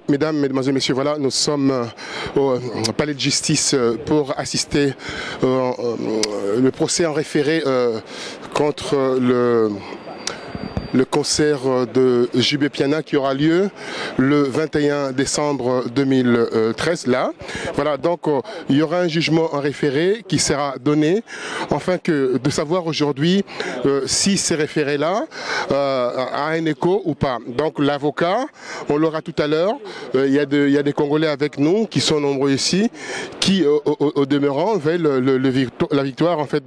Mesdames, Mesdemoiselles, Messieurs, voilà, nous sommes au Palais de Justice pour assister le procès en référé contre le concert de JB Piana qui aura lieu le 21 décembre 2013 là. Voilà, donc il y aura un jugement en référé qui sera donné afin de savoir aujourd'hui si ces référés là a un écho ou pas. Donc l'avocat, on l'aura tout à l'heure, il y a des Congolais avec nous qui sont nombreux ici, qui au demeurant veulent la victoire en fait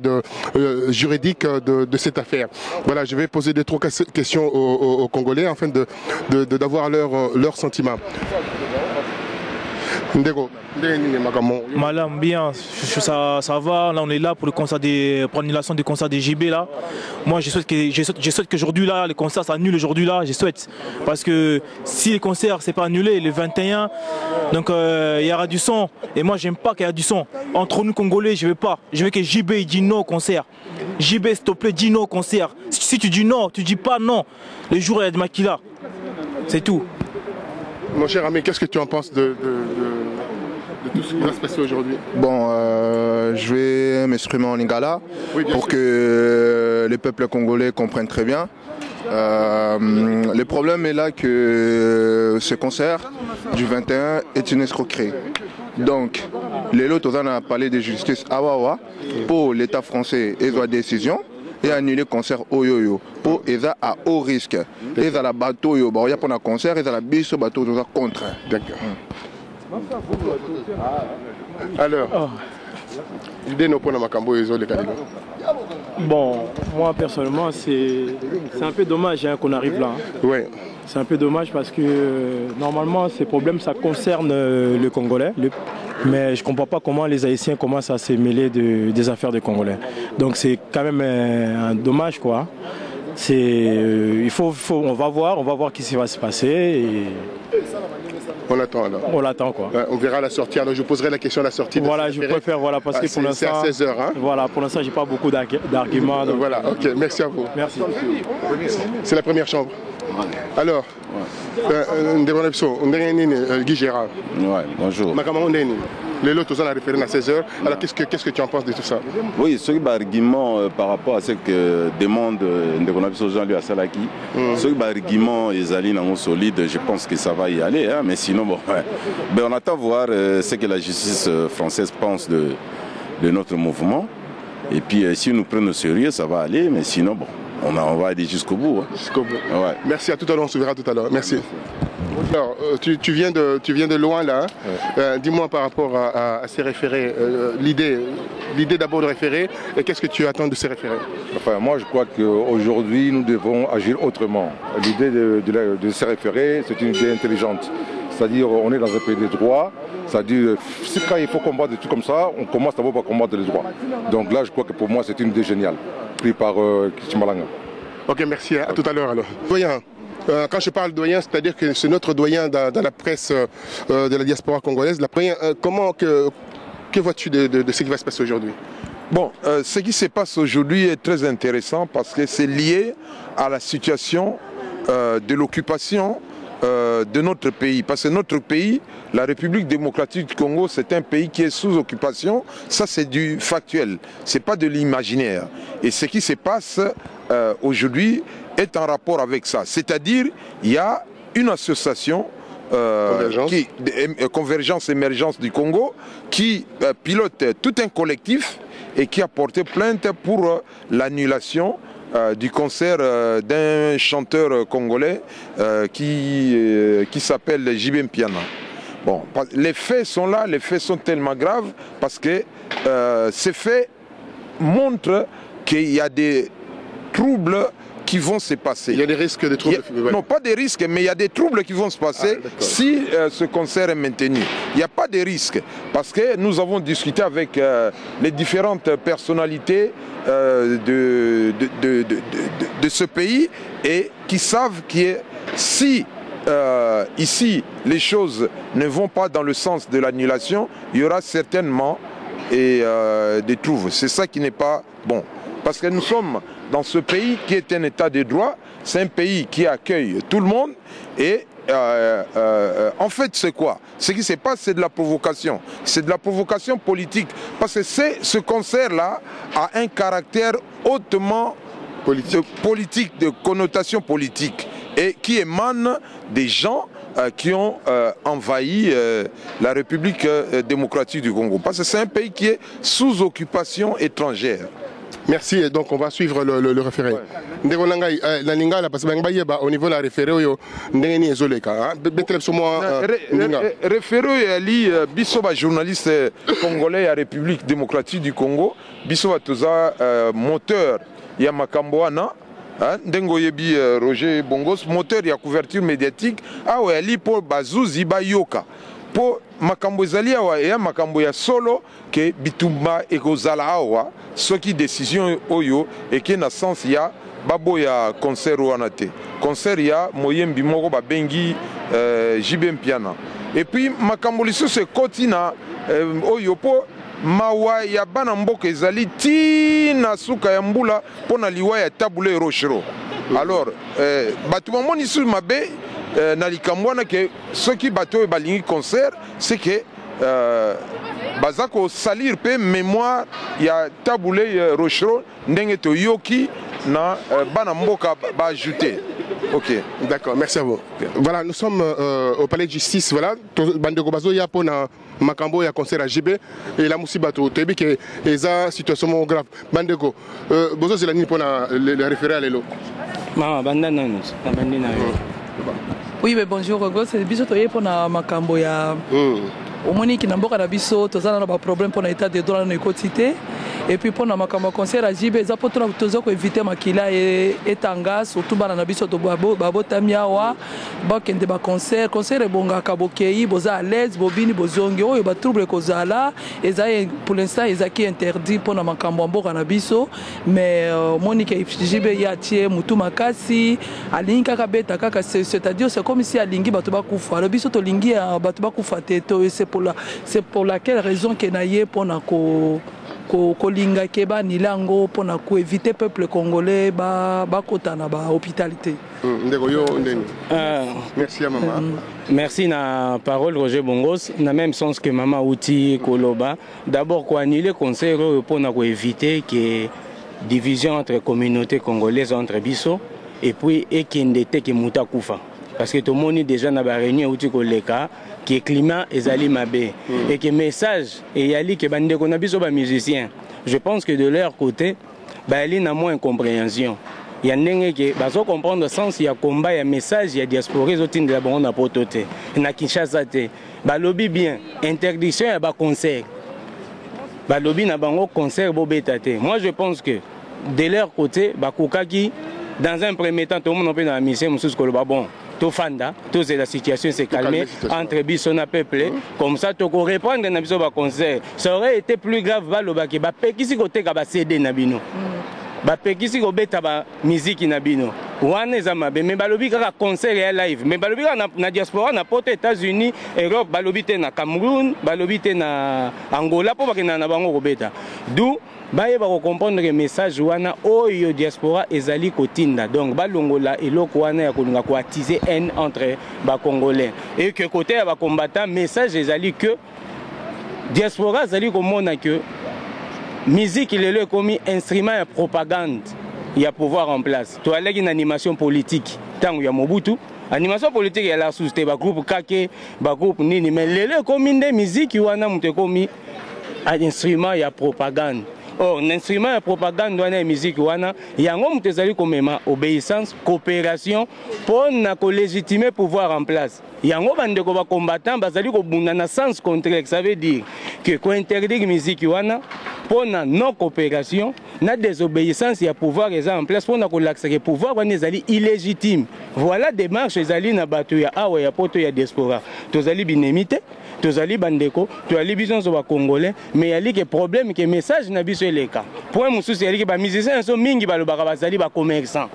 juridique de cette affaire. Voilà, je vais poser des trois questions aux Congolais afin d'avoir leur sentiment. Madame, bien, ça va. Là, on est là pour l'annulation du concert des JB là. Moi, je souhaite qu'aujourd'hui là, le concert s'annule aujourd'hui là. Je souhaite parce que si le concert c'est pas annulé le 21, donc il y aura du son. Et moi, j'aime pas qu'il y ait du son. Entre nous Congolais, je veux pas. Je veux que JB il dit non au concert. JB, s'il te plaît, dis non au concert. Si tu dis non, tu dis pas non. Le jour il y a de Makila. C'est tout. Mon cher ami, qu'est-ce que tu en penses de tout ce qui va se passer aujourd'hui? Bon, je vais m'exprimer en lingala pour que les peuples congolais comprennent très bien. Le problème est là que ce concert du 21 est une escroquerie. Donc, les lots on a parlé de justice Awawa pour l'État français et sa décision. Et annuler le concert Oyoyo pour ESA à haut risque. ESA la bateau yo, il y a pour un concert, ESA la biso bateau contre. D'accord. Alors, l'idée n'est pas dans ma cambo et les Canadiens. Bon, moi personnellement, c'est un peu dommage hein, qu'on arrive là. Hein. Oui. C'est un peu dommage parce que normalement, ces problèmes, ça concerne le Congolais. Mais je ne comprends pas comment les Haïtiens commencent à se mêler des affaires des Congolais. Donc c'est quand même un dommage quoi. On va voir ce qui va se passer. Et... On attend alors. On l'attend quoi. On verra la sortie. Alors je poserai la question à la sortie. Voilà, je préfère parce que pour l'instant. C'est à 16 h. Hein? Voilà, pour l'instant, j'ai pas beaucoup d'arguments. Donc... Voilà, ok, merci à vous. Merci. C'est la première chambre. Alors, Guy Gérard. Ouais, bonjour. Les lots, on a référé à 16 h. Alors, qu'est-ce que tu en penses de tout ça? Oui, ce argument par rapport à ce que demande Jean-Louis Assalaki, ce argument est solide, je pense que ça va y aller. Hein, mais sinon, bon, ouais. Ben, on attend voir ce que la justice française pense de notre mouvement. Et puis, si nous prenons au sérieux, ça va aller. Mais sinon, bon, on va aller jusqu'au bout. Hein. Jusqu'au bout. Ouais. Merci, à tout à l'heure, on se verra tout à l'heure. Merci. Alors, tu viens de loin là. Hein. Dis-moi par rapport à ces référés, l'idée d'abord de référer, et qu'est-ce que tu attends de ces référés? Enfin, moi je crois qu'aujourd'hui nous devons agir autrement. L'idée de ces référés, c'est une idée intelligente. C'est-à-dire on est dans un pays de droit, c'est-à-dire quand il faut combattre des trucs comme ça, on commence d'abord par combattre les droits. Donc là je crois que pour moi c'est une idée géniale, prise par Chimalanga. Ok, merci, à tout à l'heure alors. Doyen, quand je parle doyen, c'est-à-dire que c'est notre doyen dans la presse de la diaspora congolaise. Que vois-tu de ce qui va se passer aujourd'hui? Bon, ce qui se passe aujourd'hui est très intéressant parce que c'est lié à la situation de l'occupation de notre pays. Parce que notre pays, la République démocratique du Congo, c'est un pays qui est sous occupation. Ça, c'est du factuel. Ce n'est pas de l'imaginaire. Et ce qui se passe aujourd'hui est en rapport avec ça. C'est-à-dire, il y a une association Convergence Émergence du Congo qui pilote tout un collectif et qui a porté plainte pour l'annulation du concert d'un chanteur congolais qui s'appelle JB Piana. Bon, les faits sont là, les faits sont tellement graves parce que ces faits montrent qu'il y a des troubles qui vont se passer. Il y a des risques de troubles? Non, pas des risques, mais il y a des troubles qui vont se passer si ce concert est maintenu. Il n'y a pas de risques, parce que nous avons discuté avec les différentes personnalités de ce pays et qui savent que si ici les choses ne vont pas dans le sens de l'annulation, il y aura certainement des troubles. C'est ça qui n'est pas bon. Parce que nous sommes dans ce pays qui est un état de droit, c'est un pays qui accueille tout le monde et En fait, c'est quoi? Ce qui se passe, c'est de la provocation. C'est de la provocation politique. Parce que ce concert-là a un caractère hautement politique, de connotation politique, et qui émane des gens qui ont envahi la République démocratique du Congo. Parce que c'est un pays qui est sous occupation étrangère. Merci, donc on va suivre le référé. Au niveau de la référé, référé ali bisoba journaliste congolais à République démocratique du Congo, bisoba toza moteur ya makamboana. Ndengo yebi Roger Bongos, moteur ya couverture médiatique, awe ali pour bazuzi bayoka. Pour makambo ezali awa ya makambo ya solo ke bitumba ekozala awa soki décision oyo eke na sens ya babo ya concert wana te. Concert ya moyembi moko babengi JB Mpiana. Et puis makambo lisusu ekoti na oyo po mawa ya bana mboka ezali ti na suka ya mbula pona liwa ya tabule rochero. Alors batu bamoni su mabe na likambo wana ke soki bato balingi concert c'est que bazako salir pe mémoire ya tabule rochero ndenge to yoki na bana mboka ba ajouter. Ok, d'accord, merci à vous. Voilà, nous sommes au palais de justice. Voilà, Bandeko Bazo ya pona makambo ya concert à JB et la musibato tebi que eza situation grave. Bandeko Bozo c'est la ni pona le référé à l'élo. Mama bandana nous, bandina. Oui, mais bonjour, c'est biso toye pona makambo ya omoni ki na mboka na biso tozana na ba problème pona état de droit na écotité. Et puis pour le concert à JB, ça peut toujours éviter makila et tanga surtout bana na biso to babo tamiawa bakende ba concert bonga kabokei boza à l'aise bobini bozongi oyo ba trouble kozala ezaye pour l'instant ezaki interdit pour na makambo mboka na biso mais Monique JB ya tie mutu makasi alinga kabeta kaka c'est-à-dire c'est comme si alingi bato bakufa le biso to lingi bato bakufa te c'est pour laquelle raison que naye pour na kolinga keba nilango pour na ko éviter peuple congolais ba kota na ba hôpitalité. Merci à maman. Merci na parole Roger Bongos na même sens que maman Outi Koloba. D'abord ko annuler concert pour na ko éviter que division entre communautés congolaises entre biso et puis ekendete ke muta kufa parce que tout le monde déjà na ba réunion Outi Koleka que climat ezali mabe et que message et yali que bande ko na biso ba musiciens. Je pense que de leur côté ba ali na moins incompréhension. Il y a ndenge que bazo comprendre sens ya combat ya message ya diaspora zotinde la bon na potote na Kinshasa te. Ba lobby bien interdiction ya ba concert. Ba lobby na bango concert bo betate. Moi je pense que de leur côté ba kokaki dans un premier temps tout le monde peut dans la mission mususu ko ba bon. Fanda, toute la situation s'est calmée entre Bissona peuple, comme ça, tu peux répondre à un concert. Ça aurait été plus grave, Balobaki, Bapekisi côté Kaba CD Nabino. Bapekisi Gobeta musique Nabino. One is a mabe, mais Balobi a concert et live. Mais Balobi na diaspora, na pote États-Unis, Europe, Balobite na Cameroun, Balobite na Angola, pour que na Bango Gobeta. D'où baye ba comprendre que message wana oyo diaspora ezali kotinda donc balongola eloko wana ya kolinga ko attiser haine entre ba congolais et que côté ya ba combattant message ezali que diaspora ezali komona que musique lelo komi instrument ya propagande ya pouvoir en place to aleki une animation politique tango ya Mobutu animation politique ya la société ba groupe kake ba groupe nini mais lelo komi nde musique wana mute komi instrument ya propagande. Or, un instrument de propagande dans la musique, il y a un homme qui a obéissance, coopération pour légitimer le pouvoir en place. Il y a un homme qui a combattant, qui a un sens contraire. Ça veut dire que pour interdire la musique, pour la non-coopération, la désobéissance, il y a pouvoir en place pour le pouvoir est illégitime. Voilà la démarche qui est dans la diaspora. Tous les binémités. Tozali bandeko, tozali biso ba congolais, mais il y a des problèmes que message na biso eleka. Point mususu yali ke ba musiciens so mingi balobaka bazali ba commerçants.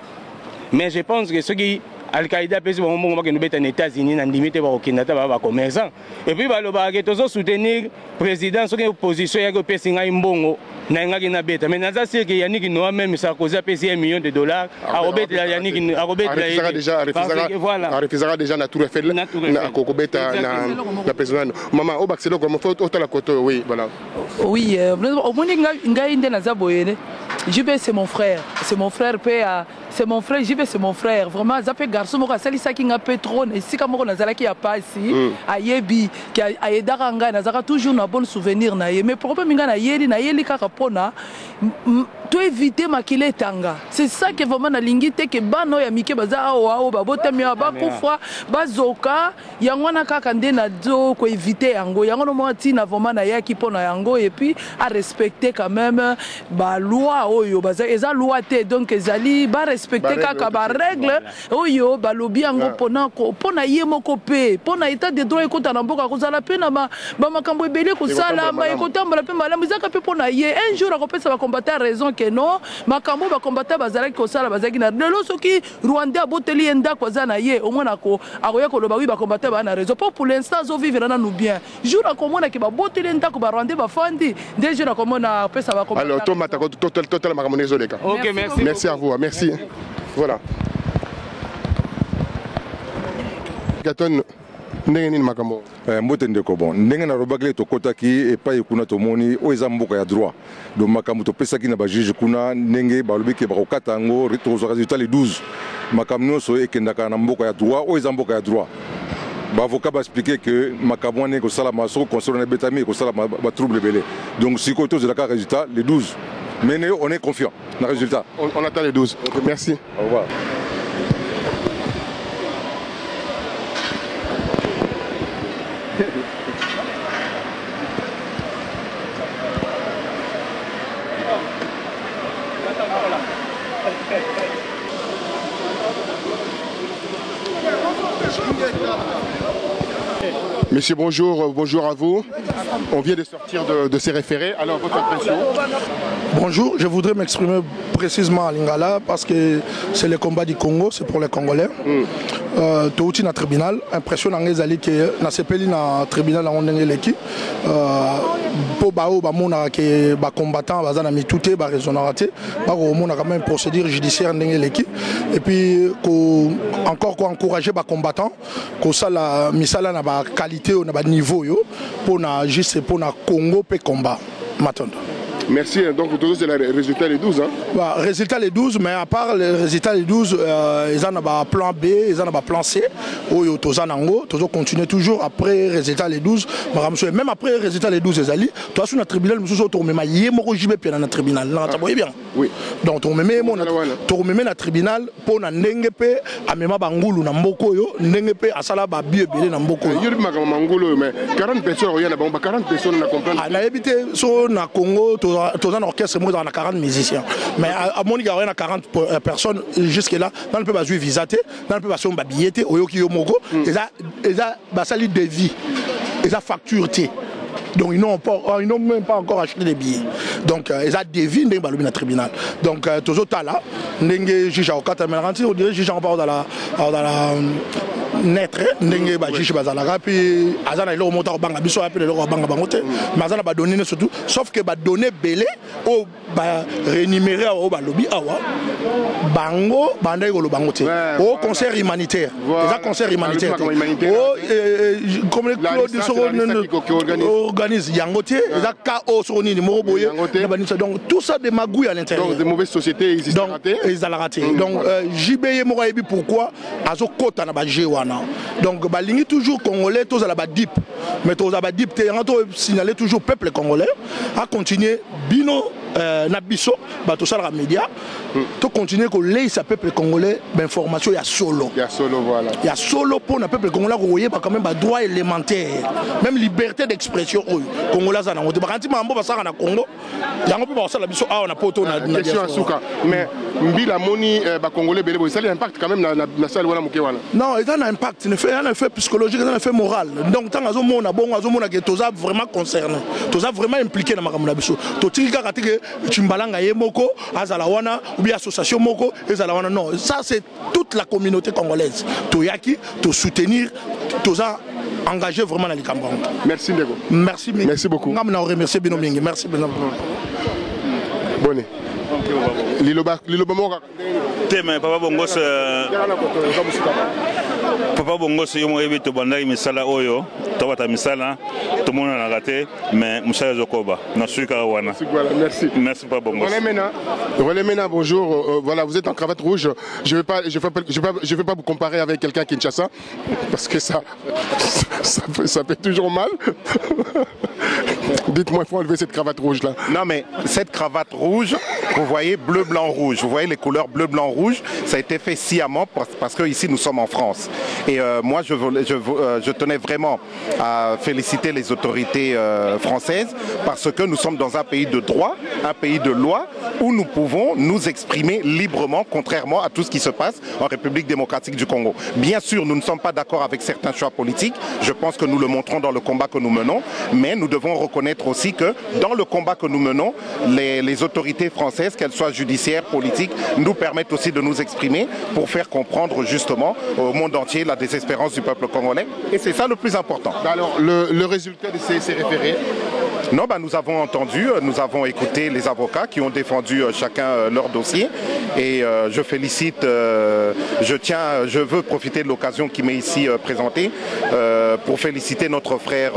Mais je pense que ceux qui Al-Qaïda pesi ba mbongo bakeno beta na États-Unis na ndimité ba okindata ba commerçant et puis ba loba ke tozo soutenir président soki opposition ya ko pesi ngai mbongo na ngaki na beta mais naza sûr que Yannick Noah même Sarkozy a pesi $1 million a robeta Yannick a robeta refusera déjà na tour Eiffel na kokobeta na président maman au baxelo comme faut autant la côte oui voilà oui au moni ngai nde naza boyene JB c'est mon frère PA c'est mon frère JB c'est mon frère vraiment ça fait garçon moko asali saki nga pétrole et sika moko nazalaki ya pasi ayebi ki ayedaka nga nazaka toujours na bon souvenir na ye mais problème nga na yeli kaka pona to éviter makile tanga c'est ça que vraiment na lingi te que bano ya mike baza awa ba botami ba kufwa bazoka yango na kaka nde na zo ko éviter yango yango no moti na vraiment na yaki pona yango et puis à respecter quand même ba loi oyo baza eza loi te donc ezali ba respecter kaka ba règle oyo ba lobi yango pona ye moko pe pona état de droit ekota na mboka kozala pe na ba makambo ebele kosala ma ekotambola pe malamu ezaka pe pona ye un jour akopesa ba combattant raison que non makambo ba combattant bazalaki kosala bazaki na lelo soki Rwanda boteli enda koza na ye au moins ako akoya koloba oui ba combattant ba na raison pour l'instant zo vivre na nous bien jour akomona ke ba boteli enda ko ba Rwanda ba fandi des jours akomona pesa ba combattant alors tomata total makambo nezoleka. OK merci. Merci à vous, merci. Voilà. Gaton ndenge nini makambo mbote ndeko bon ndenge na robakle to kotaki epai kuna tomoni o eza mboka ya droit donc makambo to pesaki na ba juge kuna ndenge balobi ke bakokata ngo résultat les 12 makambo nyonso ekendaka na mboka ya droit o eza mboka ya droit ba avocat ba expliquer que makambo wane ko sala maso concernant betami ko sala ba trouble belé donc si koto de la résultat les 12 mais on est confiant dans le résultat. On attend les 12. Okay, merci. Au revoir. Monsieur, bonjour, bonjour à vous. On vient de sortir de ces référés. Alors, votre impression? Bonjour, je voudrais m'exprimer précisément à Lingala parce que c'est le combat du Congo, c'est pour les Congolais. Touti na tribunal, impression n'angezali que na sepeli na tribunal na ondenge leki. Po bao ba mona ke ba combattant baza na mitute ba raisonnarité, ba ko mona quand même procédure judiciaire ndenge leki. Et puis encore ko encourager ba combattant ko sala misala na ba qualité ou na ba niveau yo pour na juste pour na Congo pe combat. M'attendre. Merci, donc vous c'est le résultat les 12 hein? Bah, résultat les 12, mais à part le résultat les 12, ils en ont un plan B, ils en ont un plan C, où ils ont continué toujours après résultat les 12, même après résultat les 12, ils allaient, toi sur notre tribunal, nous sommes tournés, mais il y a un régime dans notre tribunal, vous bien? Oui. Donc on met notre tribunal pour na nengepe, à même bangulu na mboko yo, nengepe à sala ba bié belé na mboko. Il y a eu mangulu, mais 40 personnes, il y a 40 personnes na comprendre. On a évité sur na Congo. Tous un orchestre, moi, on a 40 musiciens. Mais à mon égard, on a 40 personnes jusque-là. Dans le peu, on va visater, dans le peu, on va billeter, au Yoki Yomoko, et ça, sali de vie, et ça factureté. Donc ils n'ont même pas encore acheté des billets. Donc ils ont dévié dans le tribunal. Donc tous les autres là, ils juge au 4 on dirait juge en parle dans la naître ndenge ba juge bazalaka puis azana ile monta ko banga biso appelé le banga bangote mais azana ba donner surtout sauf que ba donner belé au ba rémunérer au ba lobby awa bango bandai ko lo bangote au concert humanitaire les concert humanitaire comme le Claude organise yangote les KO sur nini moroboye donc tout ça des magouilles à l'intérieur donc des mauvaises sociétés existent ils ont raté donc JBye morayebi pourquoi azo kota na ba donc balingi toujours congolais tous à la dip mais tous à la dip te signaler toujours peuple congolais à continuer bino nabiso bato sala média to continuer ko lay sa peuple congolais d'information ya solo voilà ya solo pour na peuple congolais ko voyer pas quand même ba droit élémentaire même liberté d'expression congolais za na ngote ba kanti mambo ba sala na Congo yango pe ba sala biso a on a poto na question asuka mais mbila moni ba congolais belé ça impact quand même na salle wana muke wana non il a un impact il fait un effet psychologique un effet moral donc tant azomona bon azomona que toza vraiment concerné toza vraiment impliqué na makambo na biso to tika katike que Timbalanga est moko, Azalawana, ou bien association moko, Azalawana. Non, ça c'est toute la communauté congolaise. Toyaki, to soutenir, toza engagé vraiment dans les campagnes. Merci Ndego. Merci. Merci beaucoup. Merci Binomingi. Merci Binomingi. Bonne. Liloba Mora. Tema Papa Bongos. Papa Bongos yomo ebi to bandai misala oyo. Tawata misala. Tout le monde a raté, mais Moussa Zokoba. Merci. Merci Papa Bongos. Relémena, bonjour. Voilà, vous êtes en cravate rouge. Je vais pas vous comparer avec quelqu'un Kinshasa parce que ça fait toujours mal. Dites-moi, il faut enlever cette cravate rouge là. Non mais cette cravate rouge, vous voyez bleu, blanc, rouge. Vous voyez les couleurs bleu, blanc, rouge. Ça a été fait sciemment parce que ici nous sommes en France. Et moi je tenais vraiment à féliciter les autorités françaises parce que nous sommes dans un pays de droit, un pays de loi où nous pouvons nous exprimer librement, contrairement à tout ce qui se passe en République démocratique du Congo. Bien sûr, nous ne sommes pas d'accord avec certains choix politiques. Je pense que nous le montrons dans le combat que nous menons, mais nous devons reconnaître aussi que dans le combat que nous menons, les autorités françaises, qu'elles soient judiciaires, politiques, nous permettent aussi de nous exprimer pour faire comprendre justement au monde entier la désespérance du peuple congolais. Et c'est ça le plus important. Alors, le résultat de ces référés? Non, nous avons entendu, nous avons écouté les avocats qui ont défendu chacun leur dossier. Et je félicite, je veux profiter de l'occasion qui m'est ici présentée pour féliciter notre frère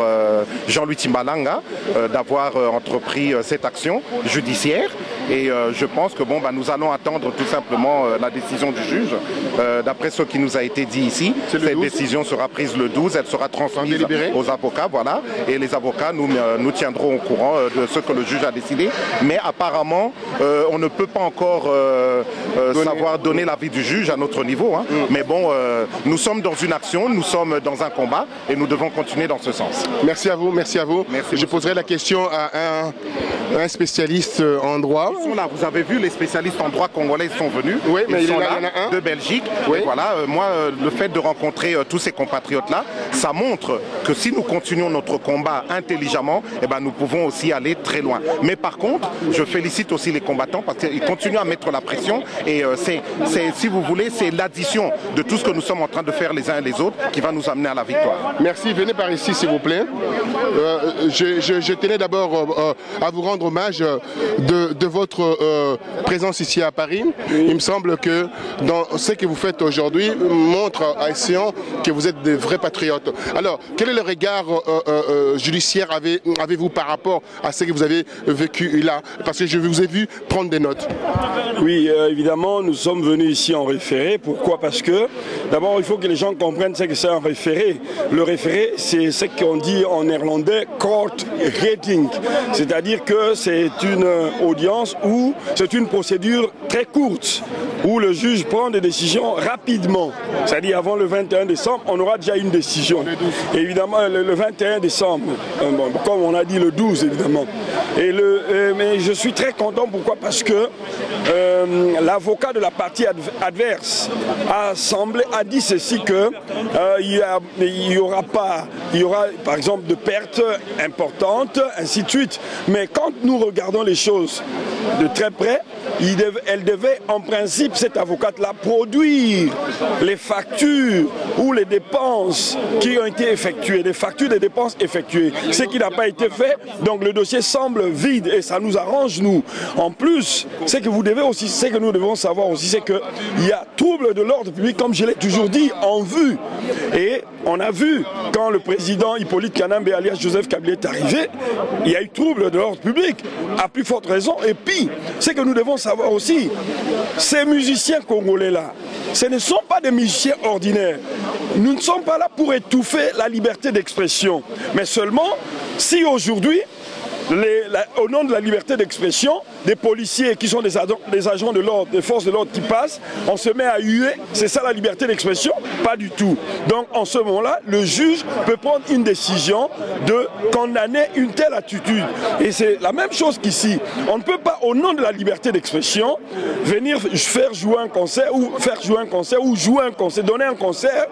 Jean-Louis Timbalanga d'avoir entrepris cette action judiciaire. Et je pense que nous allons attendre tout simplement la décision du juge. D'après ce qui nous a été dit ici, cette décision sera prise le 12, elle sera transmise aux avocats, voilà. Et les avocats nous tiendront au courant de ce que le juge a décidé. Mais apparemment, on ne peut pas encore savoir donner l'avis du juge à notre niveau. Hein. Mais bon, nous sommes dans une action, nous sommes dans un combat et nous devons continuer dans ce sens. Merci à vous, merci à vous. Merci. Je poserai la question à un spécialiste en droit. Ils sont là, vous avez vu, les spécialistes en droit congolais sont venus. Oui, mais ils sont il y là, en a un de Belgique. Oui. Et voilà, moi, le fait de rencontrer tous ces compatriotes-là, ça montre que si nous continuons notre combat intelligemment, nous pouvons aussi aller très loin. Mais par contre, je félicite aussi les combattants parce qu'ils continuent à mettre la pression et si vous voulez, c'est l'addition de tout ce que nous sommes en train de faire les uns et les autres qui va nous amener à la victoire. Merci, venez par ici s'il vous plaît. Je tenais d'abord à vous rendre hommage de votre présence ici à Paris. Il me semble que dans ce que vous faites aujourd'hui montre à Sion que vous êtes des vrais patriotes. Alors, quel est le regard judiciaire avez-vous par rapport à ce que vous avez vécu là? Parce que je vous ai vu prendre des notes. Oui, évidemment, nous sommes venus ici en référé. Pourquoi? Parce que d'abord, il faut que les gens comprennent ce que c'est un référé. Le référé, c'est ce qu'on dit en néerlandais court hearing. C'est-à-dire que c'est une audience où c'est une procédure très courte, où le juge prend des décisions rapidement. C'est-à-dire avant le 21 décembre, on aura déjà une décision. Et évidemment, le 21 décembre, comme on a dit le 12 évidemment. Mais je suis très content, pourquoi? Parce que l'avocat de la partie adverse a dit ceci que il y aura par exemple de pertes importantes, ainsi de suite. Mais quand nous regardons les choses de très près, elle devait en principe, cette avocate-là, produire les factures ou les dépenses qui ont été effectuées, les factures des dépenses effectuées, ce qui n'a pas été fait, donc le dossier semble vide et ça nous arrange nous. En plus, ce que nous devons savoir aussi, c'est qu'il y a trouble de l'ordre public, comme je l'ai toujours dit, en vue. Et on a vu, quand le président Hippolyte Kanambe alias Joseph Kabila est arrivé, il y a eu trouble de l'ordre public, à plus forte raison. Et puis, ce que nous devons savoir aussi, ces musiciens congolais-là, ce ne sont pas des musiciens ordinaires. Nous ne sommes pas là pour étouffer la liberté d'expression, mais seulement si aujourd'hui, au nom de la liberté d'expression, des policiers qui sont des agents de l'ordre, des forces de l'ordre qui passent, on se met à huer, c'est ça la liberté d'expression? Pas du tout. Donc en ce moment-là, le juge peut prendre une décision de condamner une telle attitude. Et c'est la même chose qu'ici. On ne peut pas, au nom de la liberté d'expression, venir faire jouer un concert ou jouer un concert, donner un concert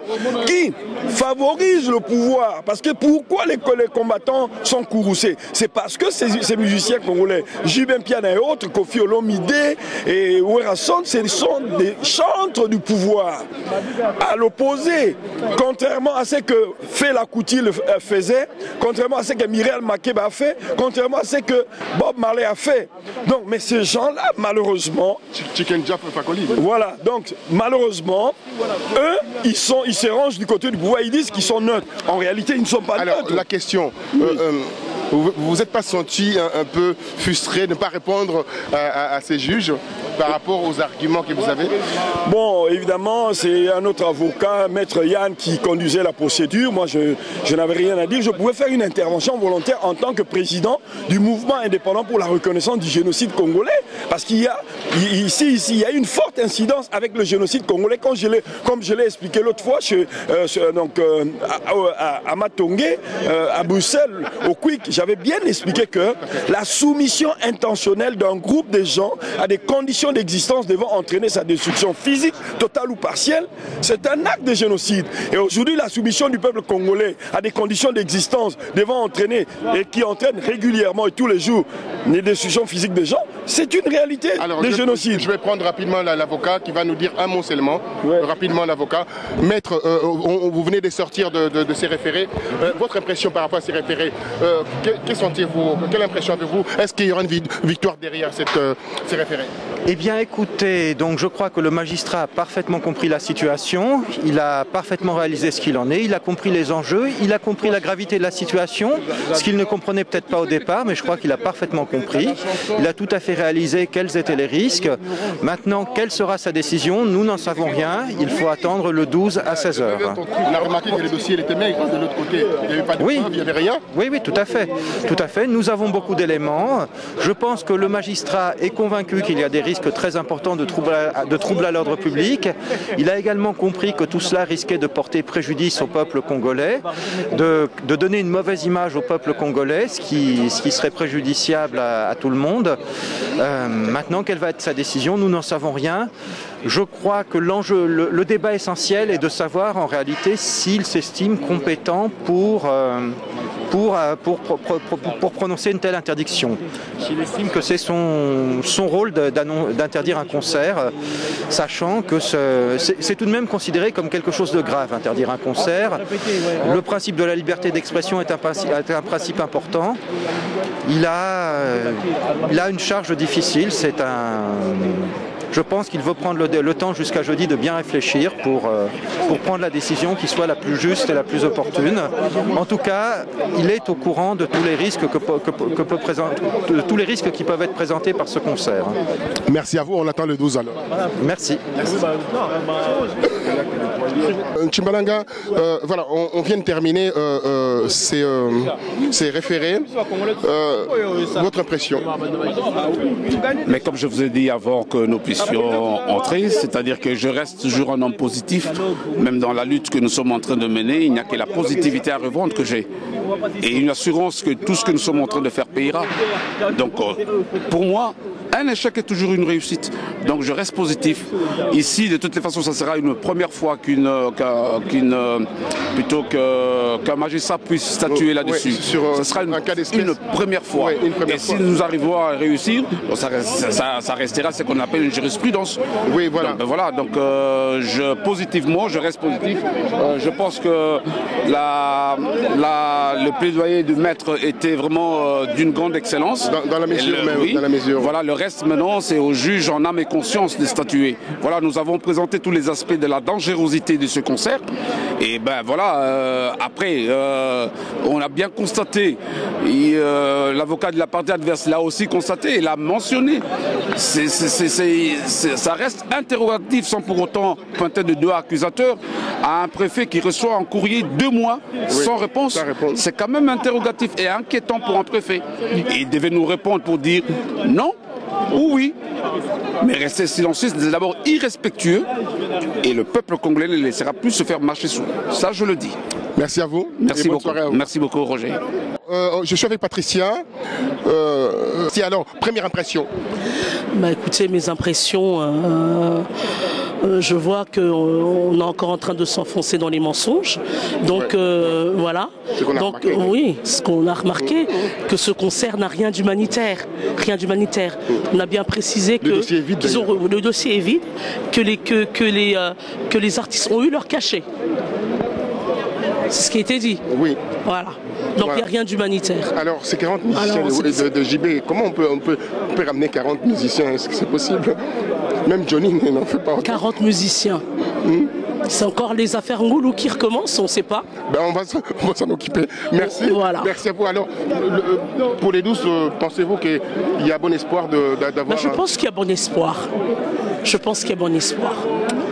qui favorise le pouvoir. Parce que pourquoi les combattants sont courroucés? C'est parce que ces musiciens congolais, Jibé Mpiana et autres, Kofi Olomide et Ouerason, ce sont des chantres du pouvoir. À l'opposé, contrairement à ce que Fela Kuti faisait, contrairement à ce que Myriam Makeba a fait, contrairement à ce que Bob Marley a fait. Donc, mais ces gens-là, malheureusement, voilà, donc malheureusement, eux, ils se rangent du côté du pouvoir, ils disent qu'ils sont neutres. En réalité, ils ne sont pas neutres. Alors, la question, vous n'êtes pas senti un peu frustré de ne pas répondre à ces juges par rapport aux arguments que vous avez? Bon, évidemment, c'est un autre avocat, Maître Yann, qui conduisait la procédure. Moi, je n'avais rien à dire. Je pouvais faire une intervention volontaire en tant que président du mouvement indépendant pour la reconnaissance du génocide congolais. Parce qu'il y a ici, il y a une forte incidence avec le génocide congolais. Comme je l'ai expliqué l'autre fois, à Matongé, à Bruxelles, au Quick, j'avais bien expliqué que la soumission intentionnelle d'un groupe de gens à des conditions d'existence devant entraîner sa destruction physique, totale ou partielle, c'est un acte de génocide. Et aujourd'hui, la soumission du peuple congolais à des conditions d'existence devant entraîner et qui entraînent régulièrement et tous les jours les destructions physiques des gens, c'est une réalité de génocide. Je vais prendre rapidement l'avocat qui va nous dire un mot seulement. Ouais. Rapidement l'avocat. Maître, vous venez de sortir de ces référés. Votre impression par rapport à ces référés, que sentez-vous? Quelle impression avez-vous? Est-ce qu'il y aura une victoire derrière ces référés? Eh bien écoutez, donc je crois que le magistrat a parfaitement compris la situation, il a parfaitement réalisé ce qu'il en est, il a compris les enjeux, il a compris la gravité de la situation, ce qu'il ne comprenait peut-être pas au départ, mais je crois qu'il a parfaitement compris. Il a tout à fait réalisé quels étaient les risques. Maintenant, quelle sera sa décision? Nous n'en savons rien, il faut attendre le 12 à 16 h. On a remarqué que le dossier était maigre de l'autre côté, il n'y avait pas de preuves, il n'y avait rien? Oui, tout à fait. Tout à fait. Nous avons beaucoup d'éléments. Je pense que le magistrat est convaincu qu'il y a des risques très importants de troubles à l'ordre public. Il a également compris que tout cela risquait de porter préjudice au peuple congolais, de donner une mauvaise image au peuple congolais, ce qui serait préjudiciable à tout le monde. Maintenant, quelle va être sa décision? Nous n'en savons rien. Je crois que l'enjeu, le débat essentiel est de savoir en réalité s'il s'estime compétent pour prononcer une telle interdiction. S'il estime que c'est son rôle d'interdire un concert, sachant que c'est tout de même considéré comme quelque chose de grave, interdire un concert. Le principe de la liberté d'expression est un principe important. Il a une charge difficile, je pense qu'il veut prendre le temps jusqu'à jeudi de bien réfléchir pour prendre la décision qui soit la plus juste et la plus opportune. En tout cas, il est au courant de tous les risques tous les risques qui peuvent être présentés par ce concert. Merci à vous, on attend le 12 alors. Merci. Tchimbalanga, voilà, on vient de terminer ces référés. Votre impression? Mais comme je vous ai dit avant que nous puissions entrer, c'est-à-dire que je reste toujours un homme positif, même dans la lutte que nous sommes en train de mener, il n'y a que la positivité à revendre que j'ai. Et une assurance que tout ce que nous sommes en train de faire payera. Donc pour moi, un échec est toujours une réussite. Donc je reste positif. Ici, de toutes les façons, ça sera une première fois qu'un magistrat puisse statuer là-dessus. Ce sera une première fois. Et si nous arrivons à réussir, ça restera ce qu'on appelle une jurisprudence. Oui, voilà. Donc, voilà, donc positivement, je reste positif. Je pense que le plaidoyer du maître était vraiment d'une grande excellence. Dans la mesure même, oui. Dans la mesure. Voilà, le reste maintenant, c'est au juge en âme et conscience de statuer. Voilà, nous avons présenté tous les aspects de la dangerosité de ce concert. Et ben voilà, après, on a bien constaté, l'avocat de la partie adverse l'a aussi constaté, il l'a mentionné. Ça reste interrogatif sans pour autant pointer de doigt accusateur à un préfet qui reçoit un courrier 2 mois sans réponse. C'est quand même interrogatif et inquiétant pour un préfet. Et il devait nous répondre pour dire non ou oui. Mais rester silencieux, c'est d'abord irrespectueux et le peuple congolais ne laissera plus se faire marcher sous. Ça, je le dis. Merci à vous. Merci beaucoup. Merci beaucoup, Roger. Je suis avec Patricia. Alors, première impression. Écoutez, mes impressions, Je vois qu'on est encore en train de s'enfoncer dans les mensonges. Donc voilà. Donc oui, ce qu'on a remarqué, que ce concert n'a rien d'humanitaire. Rien d'humanitaire. On a bien précisé que le dossier est vide, que les artistes ont eu leur cachet. C'est ce qui a été dit. Oui. Voilà. Donc il n'y a rien d'humanitaire. Alors ces 40 musiciens de JB, comment on peut ramener 40 musiciens? Est-ce que c'est possible? Même Johnny n'en fait pas autant. 40 musiciens. C'est encore les affaires Ngoulou qui recommencent, on ne sait pas. Ben on va s'en occuper. Merci. Voilà. Merci à vous. Alors, pour les 12, pensez-vous qu'il y a bon espoir d'avoir... Je pense qu'il y a bon espoir. Je pense qu'il y a bon espoir.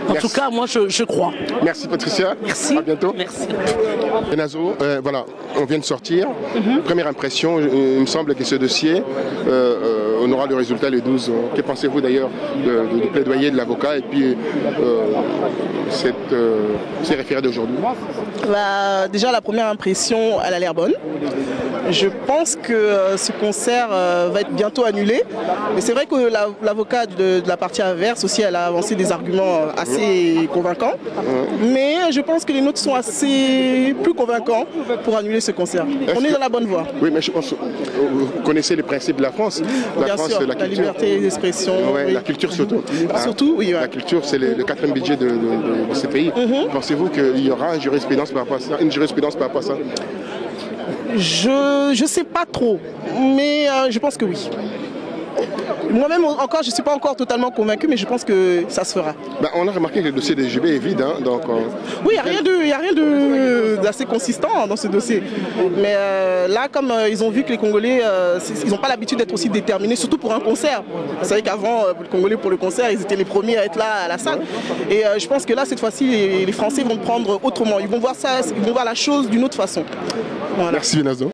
En tout cas, moi, je crois. Merci Patricia. Merci. À bientôt. Merci. Nazo, voilà, on vient de sortir. Première impression, il me semble que ce dossier, on aura le résultat le 12. Que pensez-vous d'ailleurs du plaidoyer de l'avocat et puis ces référés d'aujourd'hui? Déjà, la première impression, elle a l'air bonne. Je pense que ce concert va être bientôt annulé. Mais c'est vrai que l'avocat de la partie adverse aussi, elle a avancé des arguments assez convaincants. Mais je pense que les nôtres sont assez plus convaincants pour annuler ce concert. On est dans la bonne voie. Oui, mais je pense vous connaissez les principes de la France. Bien sûr, la liberté d'expression. Oui. La culture surtout. Surtout, oui. La culture, c'est le 4e budget de ce pays. Pensez-vous qu'il y aura une jurisprudence par rapport à ça? Je sais pas trop, mais je pense que oui. Moi-même, encore, je ne suis pas encore totalement convaincu, mais je pense que ça se fera. On a remarqué que le dossier des JB est vide. Donc, oui, il n'y a rien d'assez consistant dans ce dossier. Mais là, comme ils ont vu que les Congolais, ils n'ont pas l'habitude d'être aussi déterminés, surtout pour un concert. Vous savez qu'avant, les Congolais, pour le concert, ils étaient les premiers à être là à la salle. Et je pense que là, cette fois-ci, les Français vont le prendre autrement. Ils vont voir ça, ils vont voir la chose d'une autre façon. Voilà. Merci, Nazo.